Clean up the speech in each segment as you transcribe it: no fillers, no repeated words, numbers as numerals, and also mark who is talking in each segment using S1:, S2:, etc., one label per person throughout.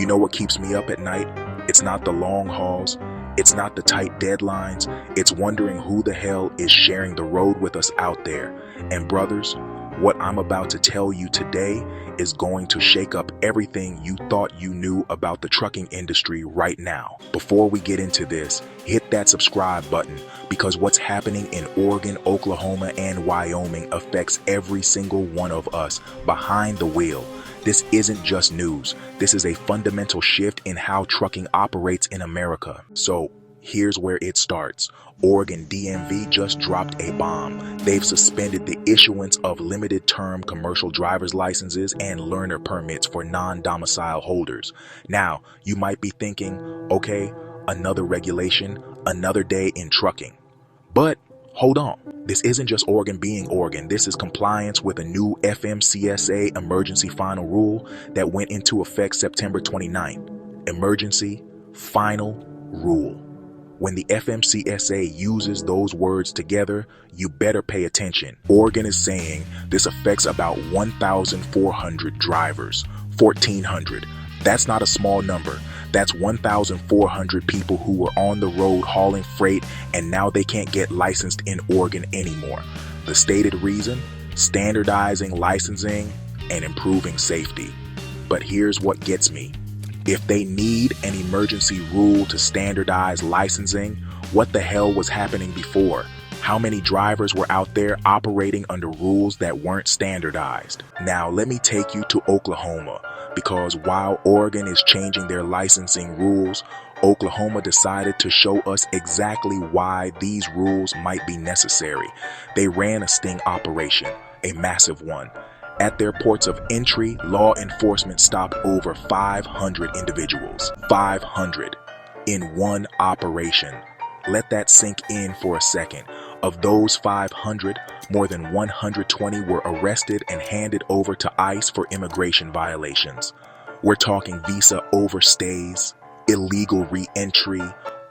S1: You know what keeps me up at night? It's not the long hauls. It's not the tight deadlines. It's wondering who the hell is sharing the road with us out there. And brothers, what I'm about to tell you today is going to shake up everything you thought you knew about the trucking industry right now. Before we get into this, hit that subscribe button because what's happening in Oregon, Oklahoma, and Wyoming affects every single one of us behind the wheel. This isn't just news. This is a fundamental shift in how trucking operates in America. So here's where it starts. Oregon DMV just dropped a bomb. They've suspended the issuance of limited term commercial driver's licenses and learner permits for non-domicile holders. Now, you might be thinking, okay, another regulation, another day in trucking. But hold on. This isn't just Oregon being Oregon. This is compliance with a new FMCSA emergency final rule that went into effect September 29th. Emergency final rule. When the FMCSA uses those words together, you better pay attention. Oregon is saying this affects about 1,400 drivers. 1,400. That's not a small number. That's 1,400 people who were on the road hauling freight and now they can't get licensed in Oregon anymore. The stated reason? Standardizing licensing and improving safety. But here's what gets me. If they need an emergency rule to standardize licensing, what the hell was happening before? How many drivers were out there operating under rules that weren't standardized? Now let me take you to Oklahoma, because while Oregon is changing their licensing rules, Oklahoma decided to show us exactly why these rules might be necessary. They ran a sting operation, a massive one. At their ports of entry, law enforcement stopped over 500 individuals. 500 in one operation. Let that sink in for a second. Of those 500, more than 120 were arrested and handed over to ICE for immigration violations. We're talking visa overstays, illegal re-entry,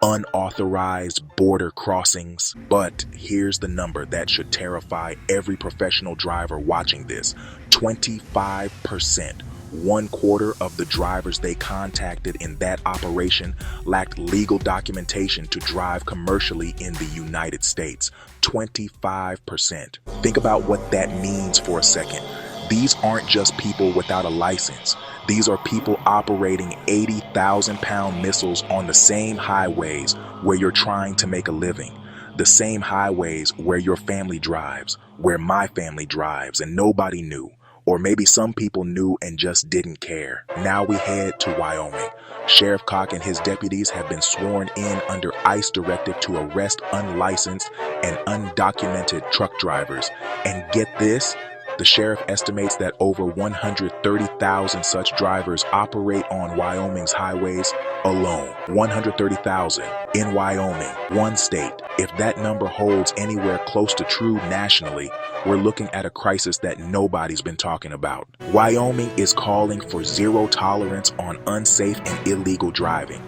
S1: unauthorized border crossings. But here's the number that should terrify every professional driver watching this. 25%. 1/4 of the drivers they contacted in that operation lacked legal documentation to drive commercially in the United States. 25%. Think about what that means for a second. These aren't just people without a license. These are people operating 80,000-pound missiles on the same highways where you're trying to make a living. The same highways where your family drives, where my family drives, and nobody knew. Or maybe some people knew and just didn't care. Now we head to Wyoming. Sheriff Cock and his deputies have been sworn in under ICE directive to arrest unlicensed and undocumented truck drivers. And get this, the sheriff estimates that over 130,000 such drivers operate on Wyoming's highways alone. 130,000 in Wyoming, one state. If that number holds anywhere close to true nationally, we're looking at a crisis that nobody's been talking about. Wyoming is calling for zero tolerance on unsafe and illegal driving.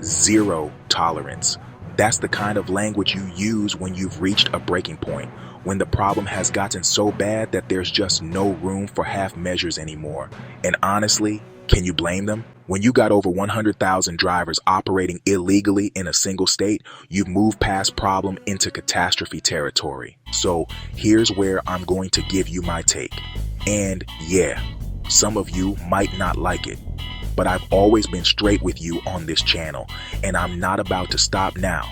S1: Zero tolerance. That's the kind of language you use when you've reached a breaking point, when the problem has gotten so bad that there's just no room for half measures anymore. And honestly, can you blame them? When you got over 100,000 drivers operating illegally in a single state, you've moved past problem into catastrophe territory. So here's where I'm going to give you my take. And yeah, some of you might not like it, but I've always been straight with you on this channel, and I'm not about to stop now.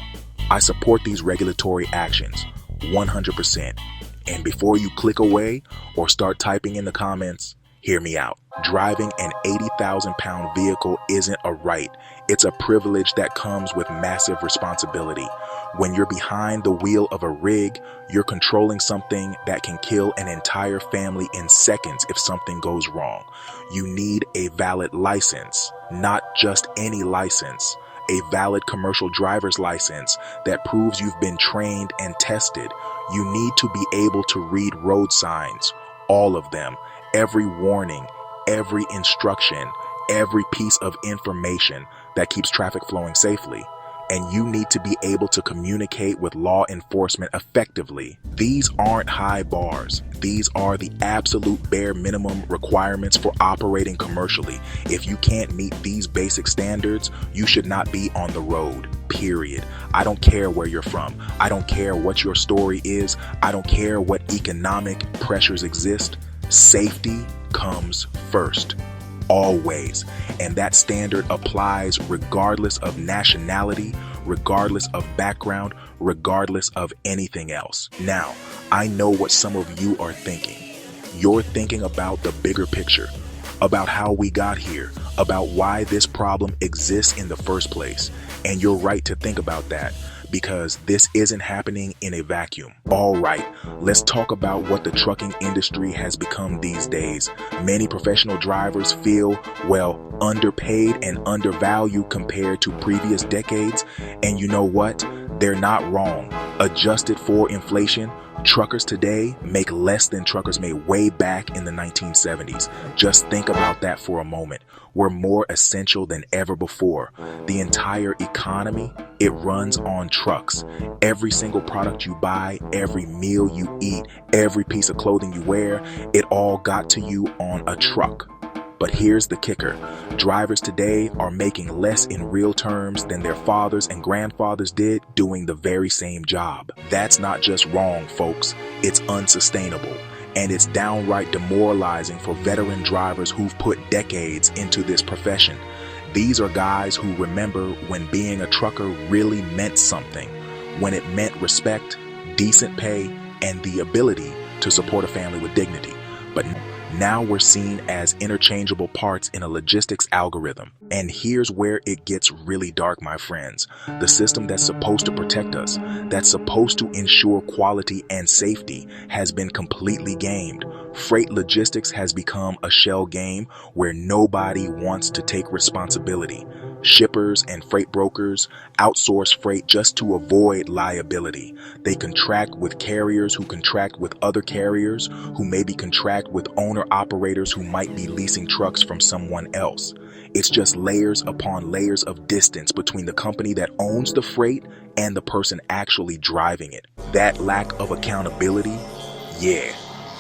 S1: I support these regulatory actions 100%. And before you click away or start typing in the comments, hear me out. Driving an 80,000-pound vehicle isn't a right. It's a privilege that comes with massive responsibility. When you're behind the wheel of a rig, you're controlling something that can kill an entire family in seconds if something goes wrong. You need a valid license, not just any license. A valid commercial driver's license that proves you've been trained and tested. You need to be able to read road signs, all of them, every warning, every instruction, every piece of information that keeps traffic flowing safely. and you need to be able to communicate with law enforcement effectively. These aren't high bars. These are the absolute bare minimum requirements for operating commercially. If you can't meet these basic standards, you should not be on the road, period. I don't care where you're from. I don't care what your story is. I don't care what economic pressures exist. Safety comes first, always. And that standard applies regardless of nationality, regardless of background, regardless of anything else. Now, I know what some of you are thinking. You're thinking about the bigger picture, about how we got here, about why this problem exists in the first place. And you're right to think about that, because this isn't happening in a vacuum. All right, let's talk about what the trucking industry has become these days. Many professional drivers feel, well, underpaid and undervalued compared to previous decades. And you know what? They're not wrong. Adjusted for inflation, truckers today make less than truckers made way back in the 1970s. Just think about that for a moment. We're more essential than ever before. The entire economy, it runs on trucks. Every single product you buy, every meal you eat, every piece of clothing you wear, it all got to you on a truck. But here's the kicker. Drivers today are making less in real terms than their fathers and grandfathers did doing the very same job. That's not just wrong, folks. It's unsustainable. And it's downright demoralizing for veteran drivers who've put decades into this profession. These are guys who remember when being a trucker really meant something, when it meant respect, decent pay, and the ability to support a family with dignity. But now we're seen as interchangeable parts in a logistics algorithm. And here's where it gets really dark, my friends. The system that's supposed to protect us, that's supposed to ensure quality and safety, has been completely gamed. Freight logistics has become a shell game where nobody wants to take responsibility. Shippers and freight brokers outsource freight just to avoid liability. They contract with carriers who contract with other carriers who maybe contract with owner-operators who might be leasing trucks from someone else. It's just layers upon layers of distance between the company that owns the freight and the person actually driving it. That lack of accountability, yeah,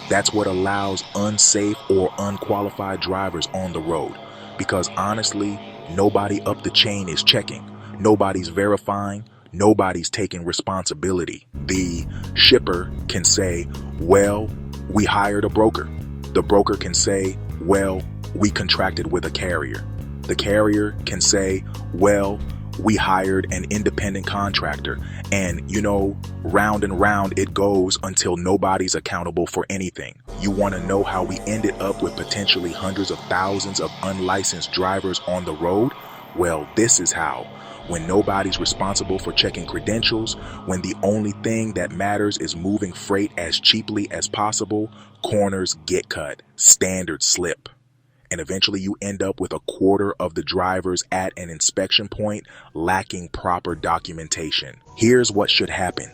S1: that's what allows unsafe or unqualified drivers on the road. Because honestly, nobody up the chain is checking. Nobody's verifying. Nobody's taking responsibility. The shipper can say, well, we hired a broker. The broker can say, well, we contracted with a carrier. The carrier can say, well, we hired an independent contractor. And, round and round it goes until nobody's accountable for anything. You want to know how we ended up with potentially hundreds of thousands of unlicensed drivers on the road? Well, this is how. When nobody's responsible for checking credentials, when the only thing that matters is moving freight as cheaply as possible, corners get cut, standards slip. And eventually you end up with a quarter of the drivers at an inspection point lacking proper documentation. Here's what should happen.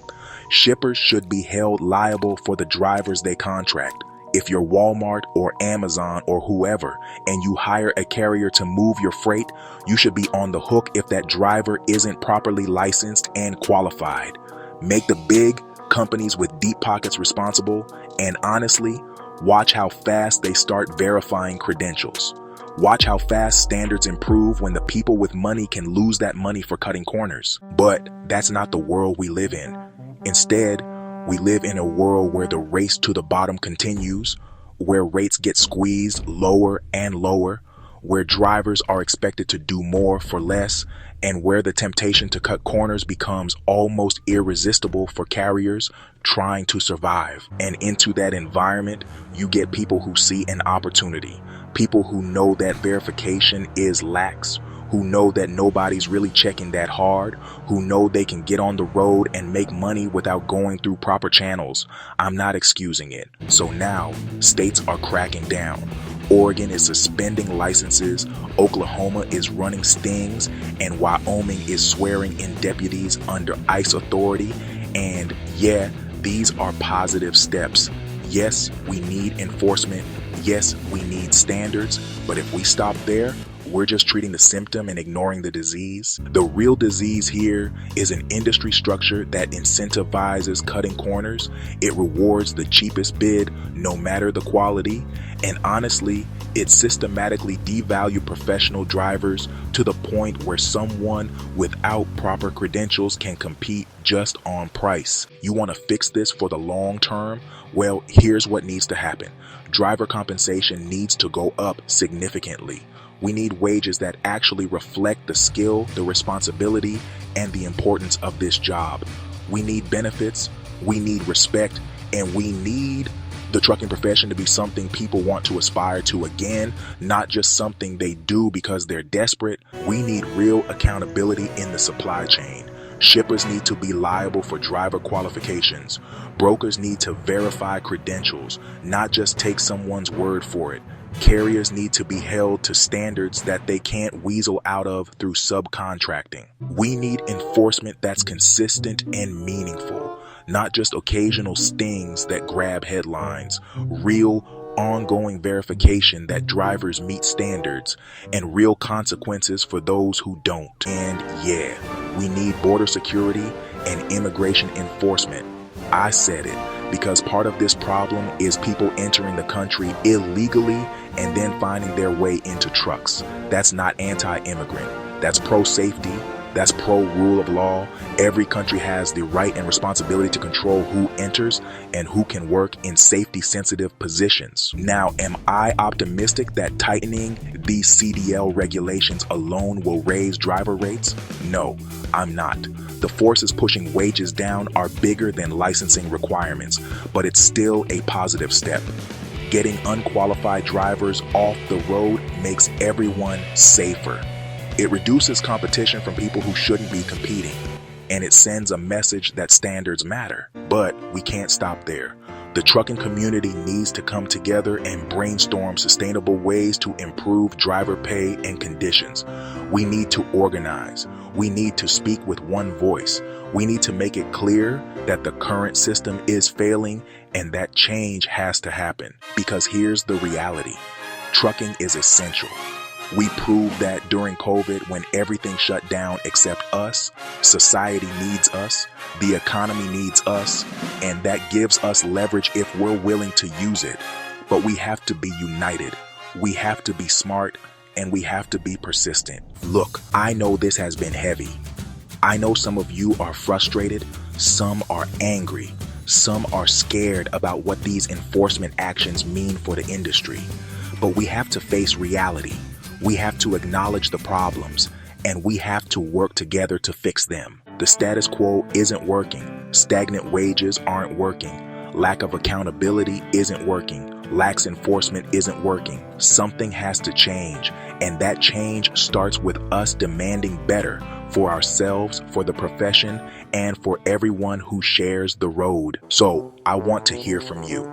S1: Shippers should be held liable for the drivers they contract. If you're Walmart or Amazon or whoever, and you hire a carrier to move your freight, you should be on the hook if that driver isn't properly licensed and qualified. Make the big companies with deep pockets responsible, and honestly, watch how fast they start verifying credentials. Watch how fast standards improve when the people with money can lose that money for cutting corners. But that's not the world we live in. Instead, we live in a world where the race to the bottom continues, where rates get squeezed lower and lower, where drivers are expected to do more for less, and where the temptation to cut corners becomes almost irresistible for carriers trying to survive. And into that environment, you get people who see an opportunity, people who know that verification is lax, who know that nobody's really checking that hard, who know they can get on the road and make money without going through proper channels. I'm not excusing it. So now, states are cracking down. Oregon is suspending licenses, Oklahoma is running stings, and Wyoming is swearing in deputies under ICE authority. And yeah, these are positive steps. Yes, we need enforcement. Yes, we need standards. But if we stop there, we're just treating the symptom and ignoring the disease. The real disease here is an industry structure that incentivizes cutting corners. It rewards the cheapest bid, no matter the quality. And honestly, it systematically devalues professional drivers to the point where someone without proper credentials can compete just on price. You want to fix this for the long term? Well, here's what needs to happen. Driver compensation needs to go up significantly. We need wages that actually reflect the skill, the responsibility, and the importance of this job. We need benefits, we need respect, and we need the trucking profession to be something people want to aspire to again, not just something they do because they're desperate. We need real accountability in the supply chain. Shippers need to be liable for driver qualifications. Brokers need to verify credentials, not just take someone's word for it. Carriers need to be held to standards that they can't weasel out of through subcontracting. We need enforcement that's consistent and meaningful, not just occasional stings that grab headlines. Real, ongoing verification that drivers meet standards, and real consequences for those who don't. And yeah, we need border security and immigration enforcement. I said it, because part of this problem is people entering the country illegally and then finding their way into trucks. That's not anti-immigrant. That's pro-safety. That's pro-rule of law. Every country has the right and responsibility to control who enters and who can work in safety-sensitive positions. Now, am I optimistic that tightening these CDL regulations alone will raise driver rates? No, I'm not. The forces pushing wages down are bigger than licensing requirements, but it's still a positive step. Getting unqualified drivers off the road makes everyone safer. It reduces competition from people who shouldn't be competing, and it sends a message that standards matter. But we can't stop there. The trucking community needs to come together and brainstorm sustainable ways to improve driver pay and conditions. We need to organize. We need to speak with one voice. We need to make it clear that the current system is failing and that change has to happen. Because here's the reality. Trucking is essential. We proved that during COVID when everything shut down except us. Society needs us, the economy needs us, and that gives us leverage if we're willing to use it. But we have to be united. We have to be smart, and we have to be persistent. Look, I know this has been heavy. I know some of you are frustrated, some are angry, some are scared about what these enforcement actions mean for the industry. But we have to face reality. We have to acknowledge the problems, and we have to work together to fix them. The status quo isn't working. Stagnant wages aren't working. Lack of accountability isn't working. Lax enforcement isn't working. Something has to change, and that change starts with us demanding better for ourselves, for the profession, and for everyone who shares the road. So, I want to hear from you.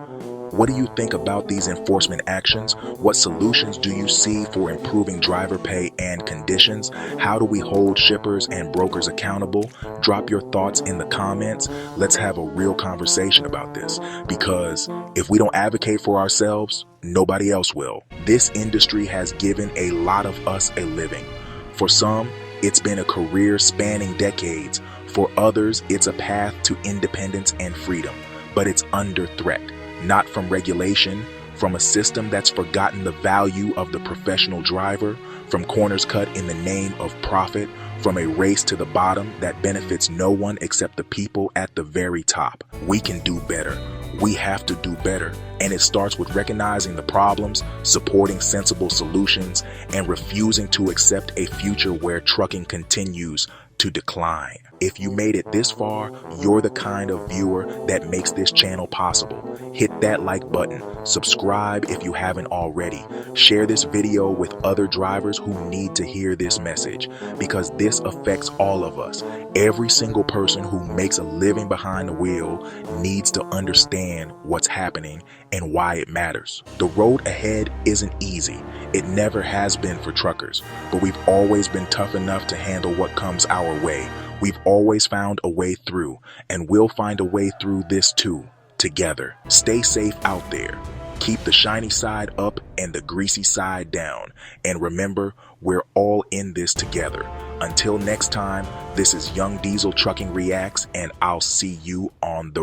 S1: What do you think about these enforcement actions? What solutions do you see for improving driver pay and conditions? How do we hold shippers and brokers accountable? Drop your thoughts in the comments. Let's have a real conversation about this, because if we don't advocate for ourselves, nobody else will. This industry has given a lot of us a living. For some, it's been a career spanning decades. For others, it's a path to independence and freedom, but it's under threat. Not from regulation, from a system that's forgotten the value of the professional driver, from corners cut in the name of profit, from a race to the bottom that benefits no one except the people at the very top. We can do better. We have to do better. And it starts with recognizing the problems, supporting sensible solutions, and refusing to accept a future where trucking continues to decline. If you made it this far, you're the kind of viewer that makes this channel possible. Hit that like button, subscribe if you haven't already, share this video with other drivers who need to hear this message, because this affects all of us. Every single person who makes a living behind the wheel needs to understand what's happening and why it matters. The road ahead isn't easy. It never has been for truckers, but we've always been tough enough to handle what comes our way. We've always found a way through, and we'll find a way through this too, together. Stay safe out there. Keep the shiny side up and the greasy side down. And remember, we're all in this together. Until next time, this is Young Diesel Trucking Reacts, and I'll see you on the